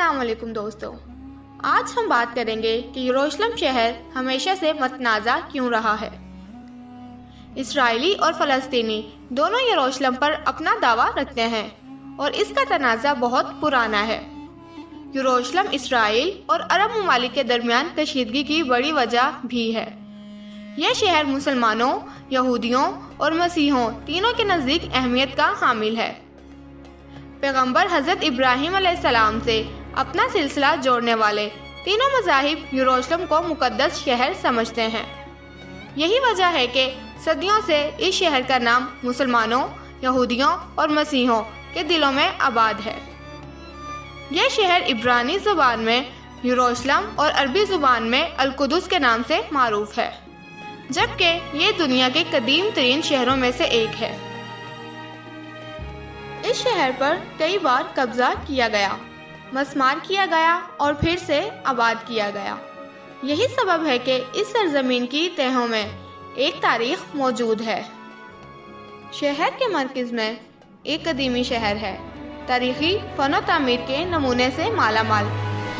अस्सलाम वालेकुम दोस्तों, आज हम बात करेंगे कि यरूशलेम शहर हमेशा से मतनाज़ा क्यों रहा है। इसराइली और फ़लस्तीनी दोनों यरूशलेम पर अपना दावा रखते हैं और इसका तनाज़ा बहुत पुराना है। यरूशलेम इसराइल और अरब ममालिक के दरमियान कशीदगी की बड़ी वजह भी है। यह शहर मुसलमानों, यहूदियों और मसीहों तीनों के नज़दीक अहमियत का हामिल है। पैगंबर हज़रत इब्राहीम अलैहिस्सलाम से अपना सिलसिला जोड़ने वाले तीनों मज़ाहिब यरूशलेम को मुक़द्दस शहर समझते हैं। यही वजह है कि सदियों से इस शहर का नाम मुसलमानों, यहूदियों और मसीहों के दिलों में आबाद है। यह शहर इब्रानी ज़ुबान में यरूशलेम और अरबी ज़ुबान में अल-कुदस के नाम से मारूफ है, जबकि ये दुनिया के कदीम तरीन शहरों में से एक है। इस शहर पर कई बार कब्जा किया गया, मस्मार किया गया और फिर से आबाद किया गया। यही सबब है कि इस सरजमीन की तहों में एक तारीख मौजूद है। शहर के मरकज़ में एक कदीमी शहर है, तारीखी फनो तामीर के नमूने से मालामाल।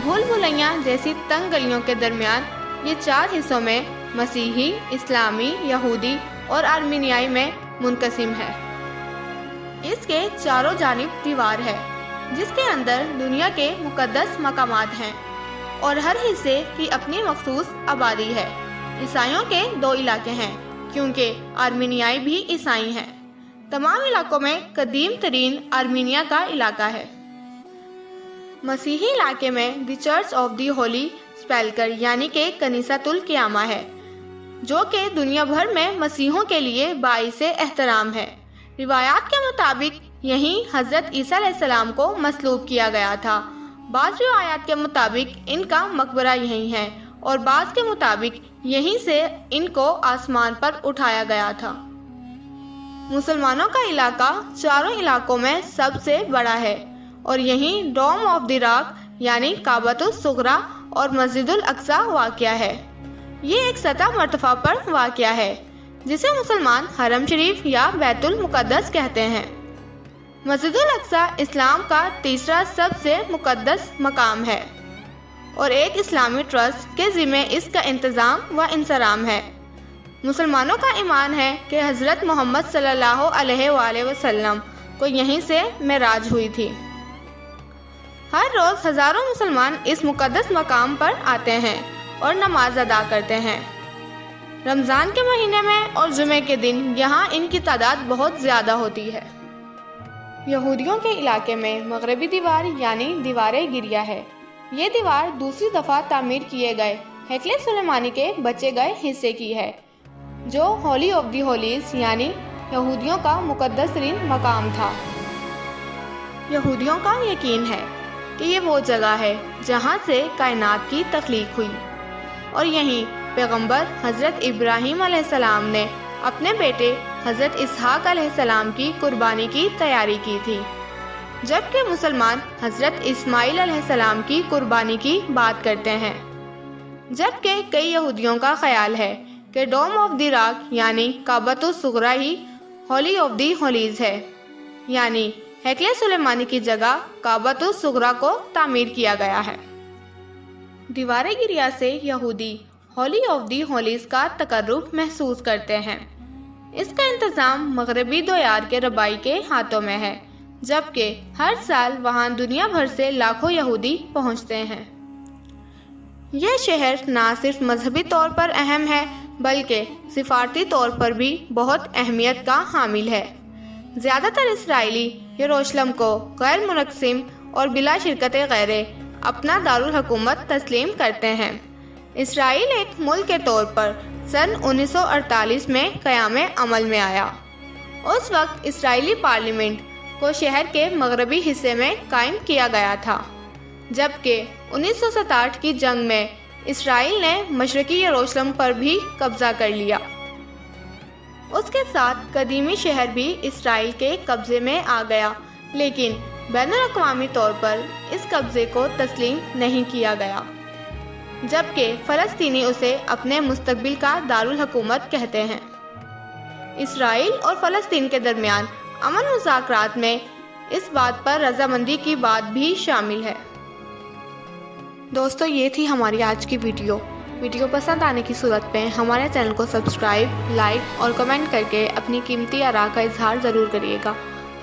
भूल भुलैया जैसी तंग गलियों के दरमियान ये चार हिस्सों में मसीही, इस्लामी, यहूदी और आर्मीनियाई में मुनकसिम है। इसके चारों जानिब दीवार है, जिसके अंदर दुनिया के मुकद्दस मकामात हैं और हर हिस्से की अपनी मखसूस आबादी है। ईसाइयों के दो इलाके हैं, क्योंकि आर्मीनियाई भी ईसाई हैं। तमाम इलाकों में कदीम तरीन आर्मीनिया का इलाका है। मसीही इलाके में the Church of the Holy Sepulchre यानी कि कनीसतुल क़ियामा है, जो कि दुनिया भर में मसीहों के लिए बाइसे एहतराम है। रिवायात के मुताबिक यहीं हज़रत ईसा अलैहिस्सलाम को मसलूब किया गया था। बाज़ रिवायात के मुताबिक इनका मकबरा यहीं है और बाज़ के मुताबिक यहीं से इनको आसमान पर उठाया गया था। मुसलमानों का इलाका चारों इलाकों में सबसे बड़ा है और यहीं डोम ऑफ द रॉक यानी काबतुस सुगरा और मस्जिदुल अक्सा वाक़या है। ये एक सतह मर्तफा पर वाक़या है, जिसे मुसलमान हरम शरीफ या बैतुल मुक़द्दस कहते हैं। मस्जिदुल अक्सा इस्लाम का तीसरा सबसे मुक़द्दस मकाम है और एक इस्लामी ट्रस्ट के ज़िम्मे इसका इंतज़ाम व इंसराम है। मुसलमानों का ईमान है कि हज़रत मोहम्मद सल्लल्लाहु अलैहि वसल्लम को यहीं से मेराज हुई थी। हर रोज़ हज़ारों मुसलमान इस मुक़द्दस मकाम पर आते हैं और नमाज अदा करते हैं। रमज़ान के महीने में और जुमे के दिन यहाँ इनकी तादाद बहुत ज़्यादा होती है। यहूदियों के इलाके में मगरबी दीवार यानी दीवारे गिरिया है। ये दीवार दूसरी दफ़ा तामीर किए गए हैकले सुलेमानी के बचे गए हिस्से की है, जो होली ऑफ दी होलीज यानी यहूदियों का मुक़द्दस तरीन मकाम था। यहूदियों का यकीन है कि ये वो जगह है जहाँ से कायनात की तख्लीक हुई और यहीं पैगंबर हज़रत इब्राहीम अलैहिस्सलाम ने अपने बेटे हज़रत इसहाक अलैहिस्सलाम की कुर्बानी की तैयारी की थी, जबकि मुसलमान हज़रत इस्माइल अलैहिस्सलाम की कुर्बानी की बात करते हैं। जबकि कई यहूदियों का ख्याल है कि डोम ऑफ द रॉक यानी काबतुस सुगरा ही होली ऑफ दी होलीज है, यानी हैकले सुलेमानी की जगह काबतुस सुगरा को तामीर किया गया है। दीवारे गिरिया से यहूदी होली ऑफ दी होलीज का तकर्रुब महसूस करते हैं। इसका इंतज़ाम मगरबी दोयार के रबाई के हाथों में है, जबकि हर साल वहां दुनिया भर से लाखों यहूदी पहुंचते हैं। यह शहर न सिर्फ मजहबी तौर पर अहम है, बल्कि सिफारती तौर पर भी बहुत अहमियत का हामिल है। ज़्यादातर इसराइली यरूशलेम को गैर मुनक़सिम और बिला शिरकत गैरे अपना दारुल हुकूमत तस्लीम करते हैं। इसराइल एक मुल्क के तौर पर सन 1948 में क़याम अमल में आया। उस वक्त इसराइली पार्लियामेंट को शहर के मगरबी हिस्से में कायम किया गया था, जबकि 1967 की जंग में इसराइल ने मशरकी यरूशलेम पर भी कब्जा कर लिया। उसके साथ कदीमी शहर भी इसराइल के कब्जे में आ गया, लेकिन बैनुल अक़वामी तौर पर इस कब्जे को तस्लीम नहीं किया गया, जबकि फ़लस्तीनी उसे अपने मुस्तक़बिल का दारुल हुकूमत कहते हैं। इसराइल और फ़लस्तीन के दरमियान अमन मुज़ाकरात में इस बात पर रजामंदी की बात भी शामिल है। دوستو یہ تھی ہماری آج کی ویڈیو پسند آنے کی صورت میں ہمارے چینل کو سبسکرائب، لائک اور کمنٹ کر کے اپنی قیمتی آراء کا اظہار ضرور کریے گا۔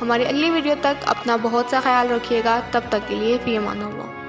ہماری اگلی ویڈیو تک اپنا بہت سا خیال رکھیے گا۔ تب تک کے لیے فی امان اللہ۔